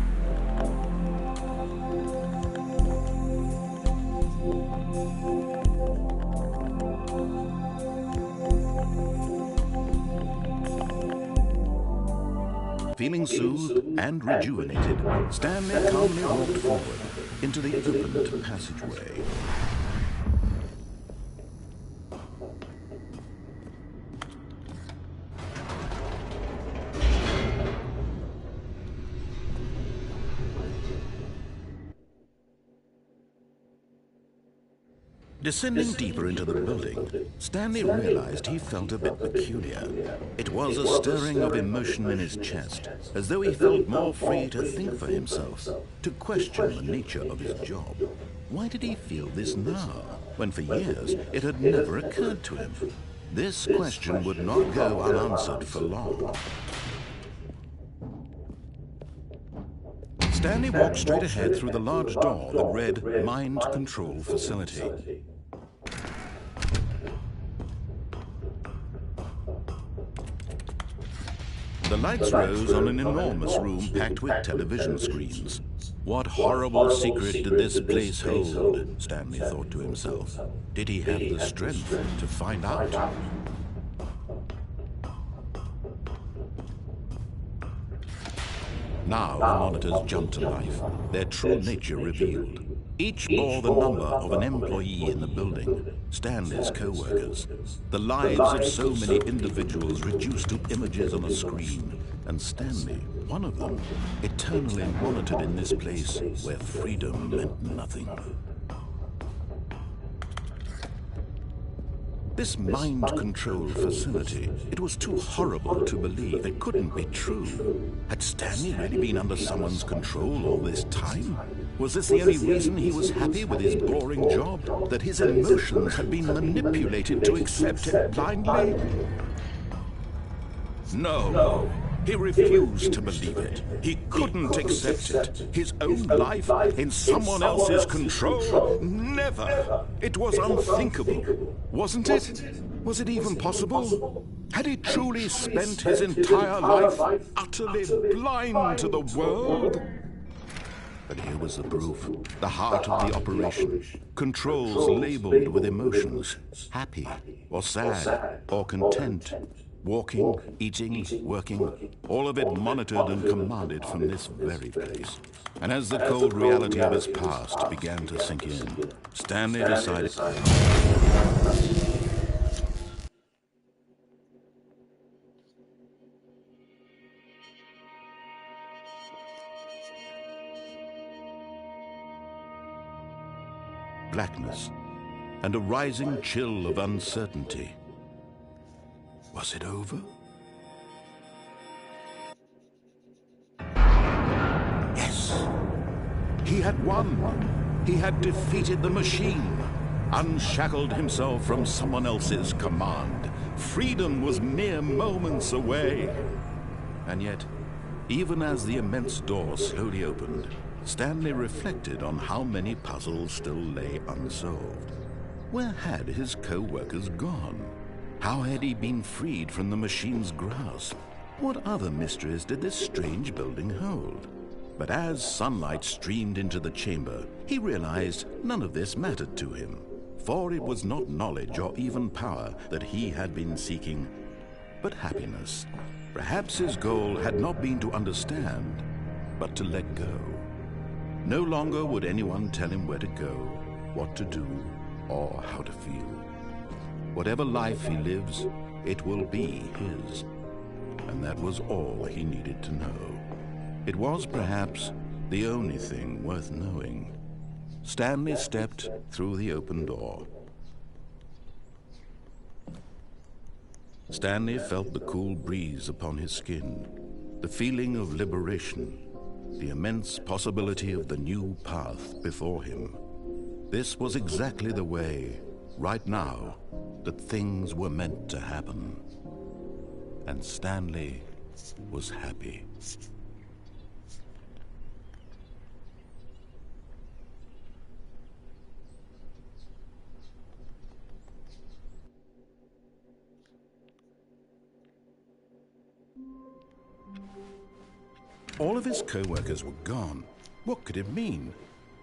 Feeling soothed and rejuvenated, Stanley calmly walked forward into the opened passageway. Descending deeper into the building, Stanley realized he felt a bit peculiar. It was a stirring of emotion in his chest, as though he felt more free to think for himself, to question the nature of his job. Why did he feel this now, when for years it had never occurred to him? This question would not go unanswered for long. Stanley walked straight ahead through the large door that read Mind Control Facility. The lights rose on an enormous room packed with television screens. What horrible secret did this place hold? Stanley thought to himself. Did he have the strength to find out? Now the monitors jumped to life, their true nature revealed. Each bore the number of an employee in the building, Stanley's co-workers. The lives of so many individuals reduced to images on a screen, and Stanley, one of them, eternally monitored in this place where freedom meant nothing. This mind control facility, it was too horrible to believe. It couldn't be true. Had Stanley really been under someone's control all this time? Was this the only reason he was happy with his boring job? That his emotions had been manipulated to accept it blindly? No. He refused to believe it. He couldn't accept it. His own life in someone else's control? Never. It was unthinkable. Wasn't it? Was it even possible? Had he truly spent his entire life utterly blind to the world? But here was the proof. The heart of the operation. Controls labeled with emotions. Happy, or sad, or content. Walking, eating, working, all of it monitored and commanded from this very place. And as the cold reality of his past began to sink in, Stanley decided... Blackness, and a rising chill of uncertainty. Was it over? Yes! He had won! He had defeated the machine, unshackled himself from someone else's command. Freedom was mere moments away. And yet, even as the immense door slowly opened, Stanley reflected on how many puzzles still lay unsolved. Where had his co-workers gone? How had he been freed from the machine's grasp? What other mysteries did this strange building hold? But as sunlight streamed into the chamber, he realized none of this mattered to him, for it was not knowledge or even power that he had been seeking, but happiness. Perhaps his goal had not been to understand, but to let go. No longer would anyone tell him where to go, what to do, or how to feel. Whatever life he lives, it will be his. And that was all he needed to know. It was perhaps the only thing worth knowing. Stanley stepped through the open door. Stanley felt the cool breeze upon his skin, the feeling of liberation, the immense possibility of the new path before him. This was exactly the way, right now, that things were meant to happen. And Stanley was happy. All of his co-workers were gone. What could it mean?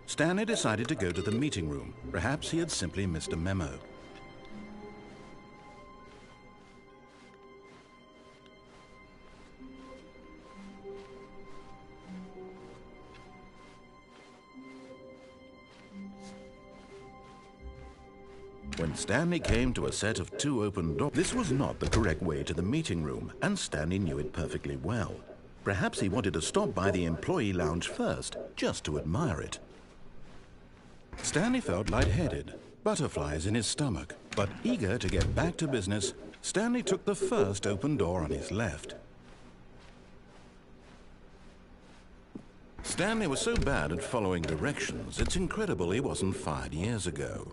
Stanley decided to go to the meeting room. Perhaps he had simply missed a memo. When Stanley came to a set of 2 open doors, this was not the correct way to the meeting room, and Stanley knew it perfectly well. Perhaps he wanted to stop by the employee lounge first, just to admire it. Stanley felt lightheaded, butterflies in his stomach, but eager to get back to business, Stanley took the first open door on his left. Stanley was so bad at following directions, it's incredible he wasn't fired years ago.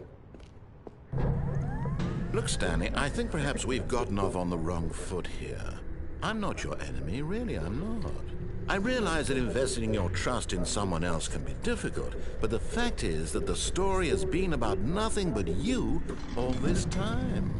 Look, Stanley, I think perhaps we've gotten off on the wrong foot here. I'm not your enemy, really, I'm not. I realize that investing your trust in someone else can be difficult, but the fact is that the story has been about nothing but you all this time.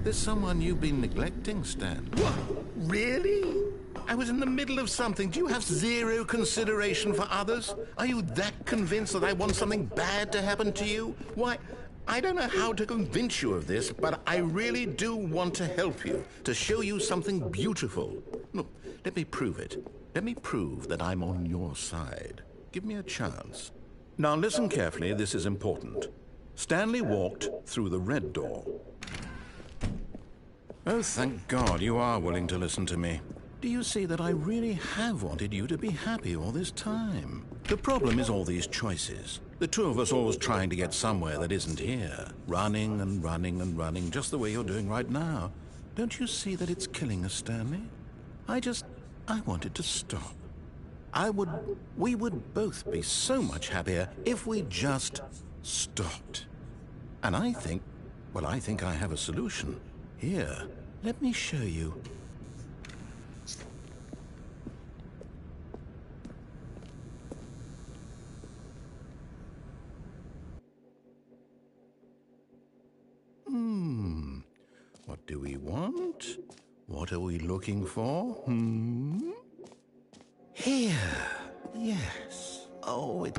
There's someone you've been neglecting, Stan. What? Really? I was in the middle of something. Do you have zero consideration for others? Are you that convinced that I want something bad to happen to you? Why, I don't know how to convince you of this, but I really do want to help you, to show you something beautiful. Look, let me prove it. Let me prove that I'm on your side. Give me a chance. Now listen carefully, this is important. Stanley walked through the red door. Oh, thank God you are willing to listen to me. Do you see that I really have wanted you to be happy all this time? The problem is all these choices. The two of us always trying to get somewhere that isn't here. Running and running and running, just the way you're doing right now. Don't you see that it's killing us, Stanley? I wanted to stop. We would both be so much happier if we just stopped. And I think I have a solution. Here, let me show you. What do we want? What are we looking for? Here. Yes. Oh, it...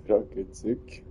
Racketsück.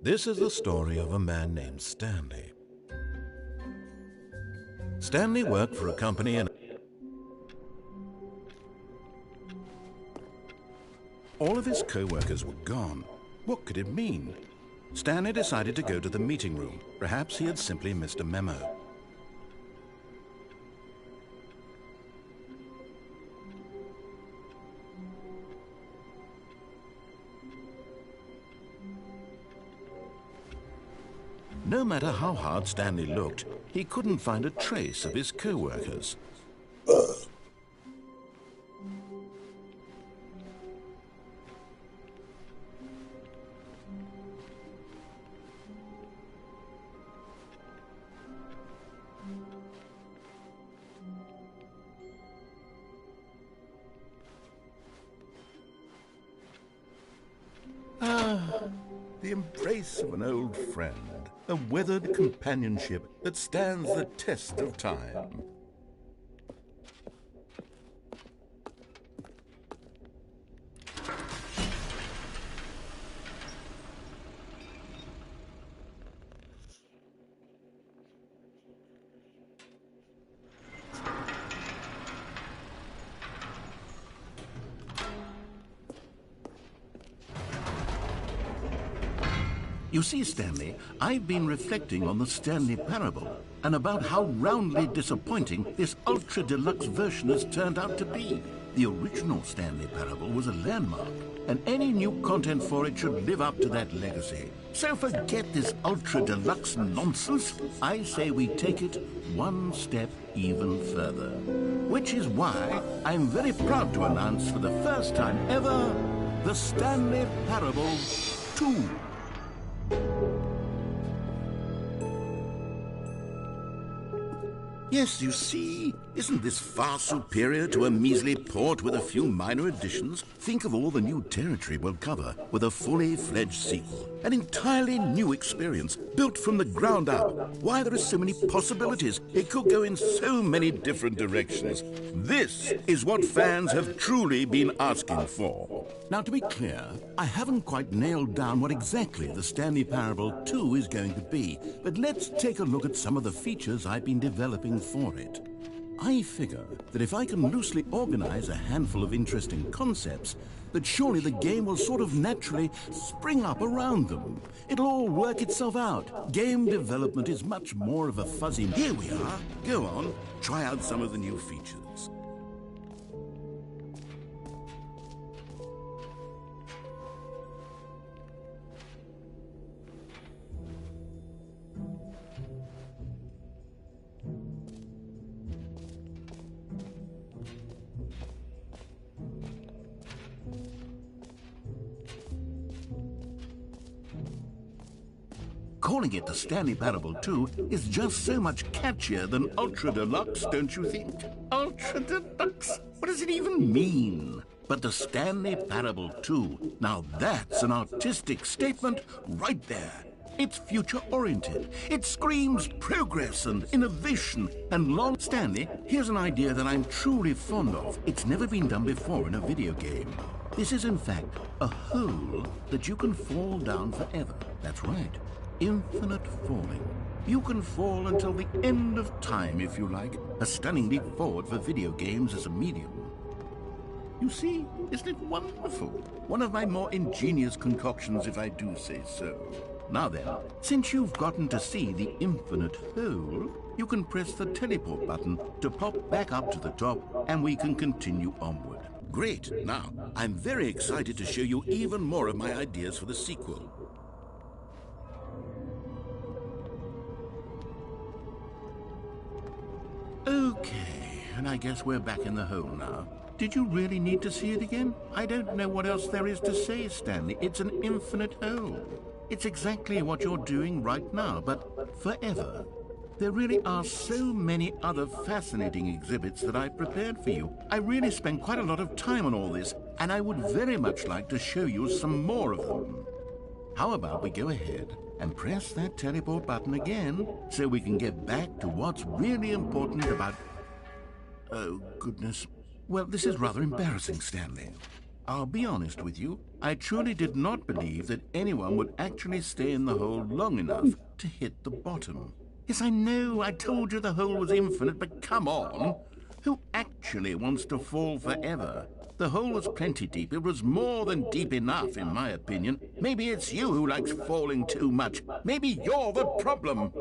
This is the story of a man named Stanley. Stanley worked for a company and all of his co-workers were gone. What could it mean? Stanley decided to go to the meeting room. Perhaps he had simply missed a memo. No matter how hard Stanley looked, he couldn't find a trace of his co-workers. The embrace of an old friend, a weathered companionship that stands the test of time. You see, Stanley, I've been reflecting on the Stanley Parable and about how roundly disappointing this ultra-deluxe version has turned out to be. The original Stanley Parable was a landmark, and any new content for it should live up to that legacy. So forget this ultra-deluxe nonsense. I say we take it one step even further. Which is why I'm very proud to announce for the first time ever, the Stanley Parable 2. Yes, you see, isn't this far superior to a measly port with a few minor additions? Think of all the new territory we'll cover with a fully fledged sequel. An entirely new experience, built from the ground up. Why, there are so many possibilities. It could go in so many different directions. This is what fans have truly been asking for. Now, to be clear, I haven't quite nailed down what exactly the Stanley Parable 2 is going to be, but let's take a look at some of the features I've been developing for it. I figure that if I can loosely organize a handful of interesting concepts, that surely the game will sort of naturally spring up around them. It'll all work itself out. Game development is much more of a fuzzy... Here we are. Go on, try out some of the new features. Calling it the Stanley Parable 2 is just so much catchier than Ultra Deluxe, don't you think? Ultra Deluxe? What does it even mean? But the Stanley Parable 2, now that's an artistic statement right there. It's future-oriented. It screams progress and innovation and long... Stanley, here's an idea that I'm truly fond of. It's never been done before in a video game. This is, in fact, a hole that you can fall down forever. That's right. Infinite falling. You can fall until the end of time, if you like. A stunning leap forward for video games as a medium. You see, isn't it wonderful? One of my more ingenious concoctions, if I do say so. Now then, since you've gotten to see the infinite hole, you can press the teleport button to pop back up to the top, and we can continue onward. Great. Now, I'm very excited to show you even more of my ideas for the sequel. Okay, and I guess we're back in the hole now. Did you really need to see it again? I don't know what else there is to say, Stanley. It's an infinite hole. It's exactly what you're doing right now, but forever. There really are so many other fascinating exhibits that I've prepared for you. I really spent quite a lot of time on all this, and I would very much like to show you some more of them. How about we go ahead and press that teleport button again so we can get back to what's really important about... Oh, goodness. Well, this is rather embarrassing, Stanley. I'll be honest with you. I truly did not believe that anyone would actually stay in the hole long enough to hit the bottom. Yes, I know, I told you the hole was infinite, but come on. Who actually wants to fall forever? The hole was plenty deep. It was more than deep enough, in my opinion. Maybe it's you who likes falling too much. Maybe you're the problem.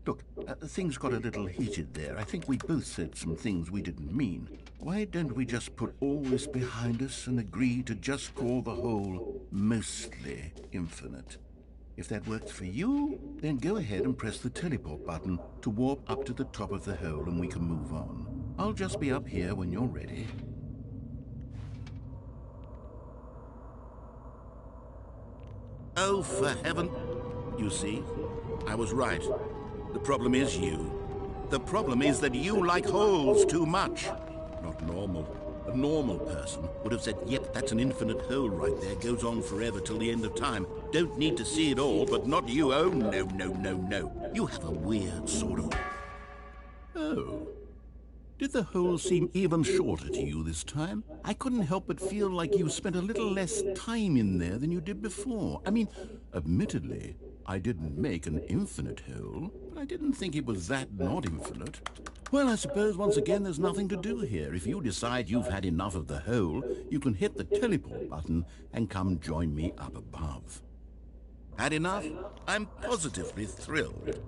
Look, things got a little heated there. I think we both said some things we didn't mean. Why don't we just put all this behind us and agree to just call the hole mostly infinite? If that works for you, then go ahead and press the teleport button to warp up to the top of the hole and we can move on. I'll just be up here when you're ready. Oh, for heaven... You see, I was right. The problem is you. The problem is that you like holes too much. Not normal. A normal person would have said, yep, that's an infinite hole right there, goes on forever till the end of time. Don't need to see it all, but not you. Oh, no, no, no, no. You have a weird sort of... Oh. Did the hole seem even shorter to you this time? I couldn't help but feel like you spent a little less time in there than you did before. I mean, admittedly, I didn't make an infinite hole, but I didn't think it was that not infinite. Well, I suppose once again there's nothing to do here. If you decide you've had enough of the hole, you can hit the teleport button and come join me up above. Had enough? I'm positively thrilled.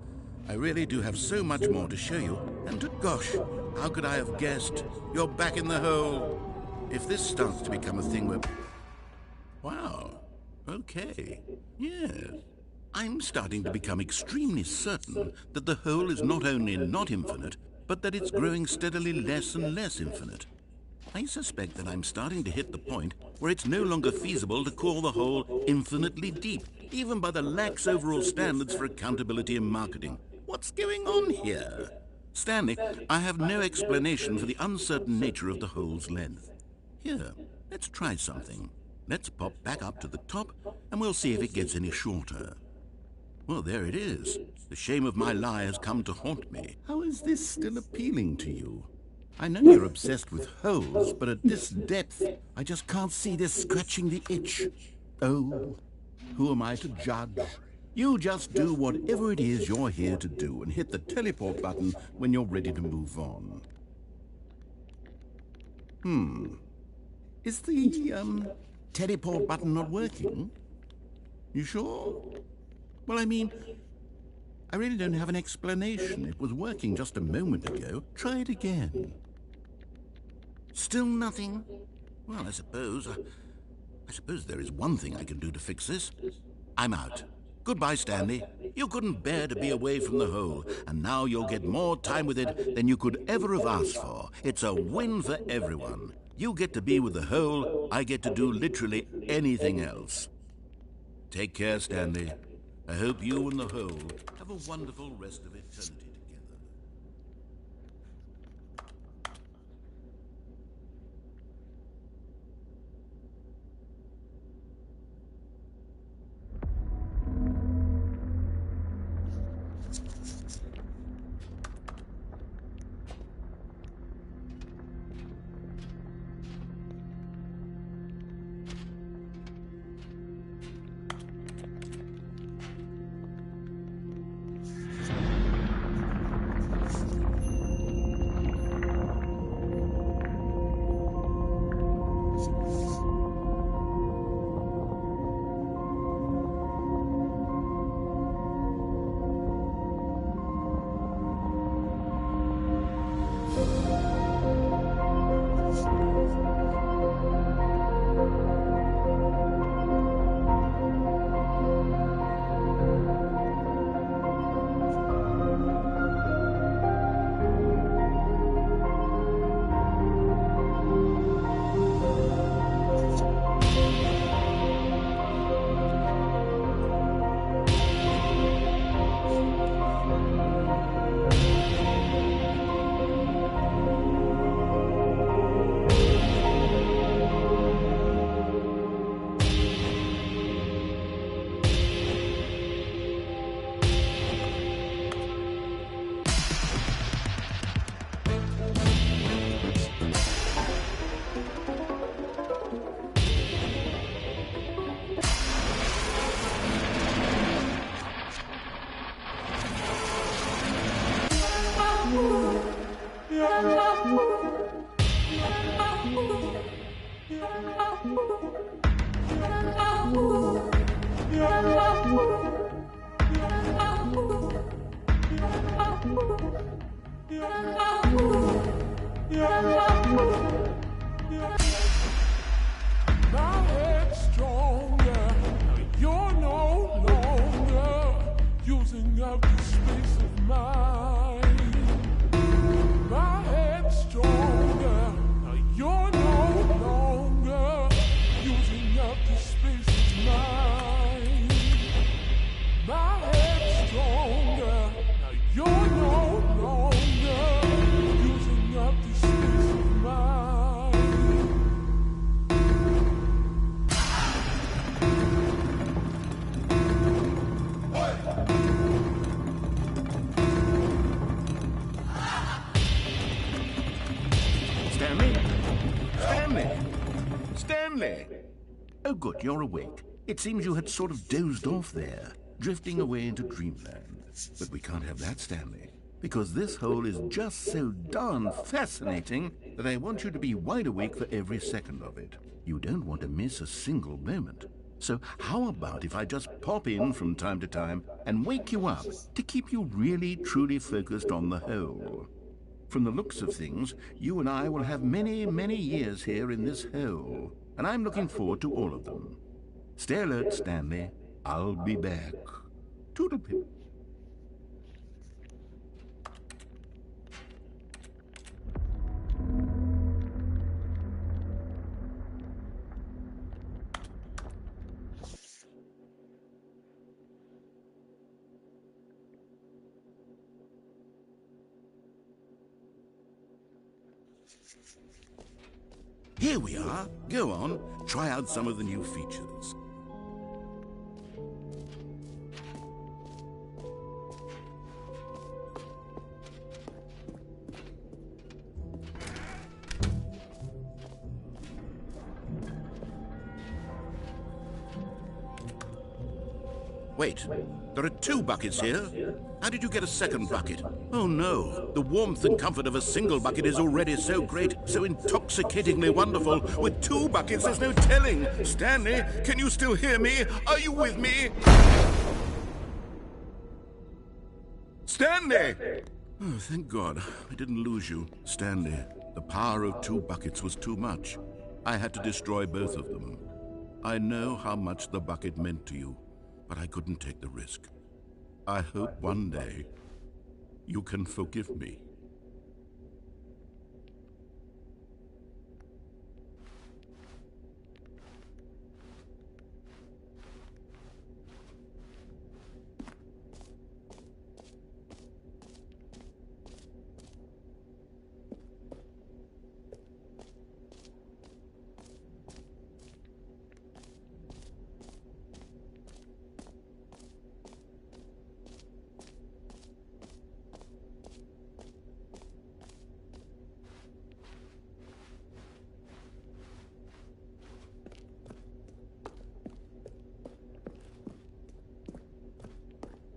I really do have so much more to show you, and gosh, how could I have guessed? You're back in the hole. If this starts to become a thing where... Wow, okay, yes. I'm starting to become extremely certain that the hole is not only not infinite, but that it's growing steadily less and less infinite. I suspect that I'm starting to hit the point where it's no longer feasible to call the hole infinitely deep, even by the lax overall standards for accountability and marketing. What's going on here? Stanley, I have no explanation for the uncertain nature of the hole's length. Here, let's try something. Let's pop back up to the top, and we'll see if it gets any shorter. Well, there it is. The shame of my lie has come to haunt me. How is this still appealing to you? I know you're obsessed with holes, but at this depth, I just can't see this scratching the itch. Oh, who am I to judge? You just do whatever it is you're here to do and hit the teleport button when you're ready to move on. Is the, teleport button not working? You sure? Well, I mean, I really don't have an explanation. It was working just a moment ago. Try it again. Still nothing? Well, I suppose there is one thing I can do to fix this. I'm out. Goodbye, Stanley. You couldn't bear to be away from the hole, and now you'll get more time with it than you could ever have asked for. It's a win for everyone. You get to be with the hole, I get to do literally anything else. Take care, Stanley. I hope you and the hole have a wonderful rest of eternity together. My head's stronger. You're no longer using up the space of mine. My head's stronger. You're no longer using up the space of mine. My head's stronger. You're no longer using up the space of mine. Stanley? Stanley? Stanley! Oh, good, you're awake. It seems you had sort of dozed off there, drifting away into dreamland. But we can't have that, Stanley, because this hole is just so darn fascinating that I want you to be wide awake for every second of it. You don't want to miss a single moment. So how about if I just pop in from time to time and wake you up to keep you really, truly focused on the hole? From the looks of things, you and I will have many, many years here in this hole, and I'm looking forward to all of them. Stay alert, Stanley. I'll be back. Toodle-pip. Here we are. Go on, try out some of the new features. Wait, there are 2 buckets here. How did you get a second bucket? Oh no, the warmth and comfort of a single bucket is already so great, so intoxicatingly wonderful. With 2 buckets, there's no telling. Stanley, can you still hear me? Are you with me? Stanley! Oh, thank God, I didn't lose you. Stanley, the power of 2 buckets was too much. I had to destroy both of them. I know how much the bucket meant to you, but I couldn't take the risk. I hope one day you can forgive me.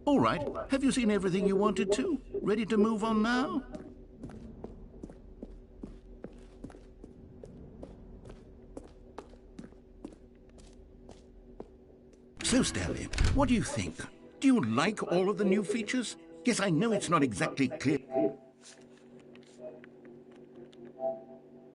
All right, have you seen everything you wanted to? Ready to move on now? So, Stanley, what do you think? Do you like all of the new features? Yes, I know it's not exactly clear.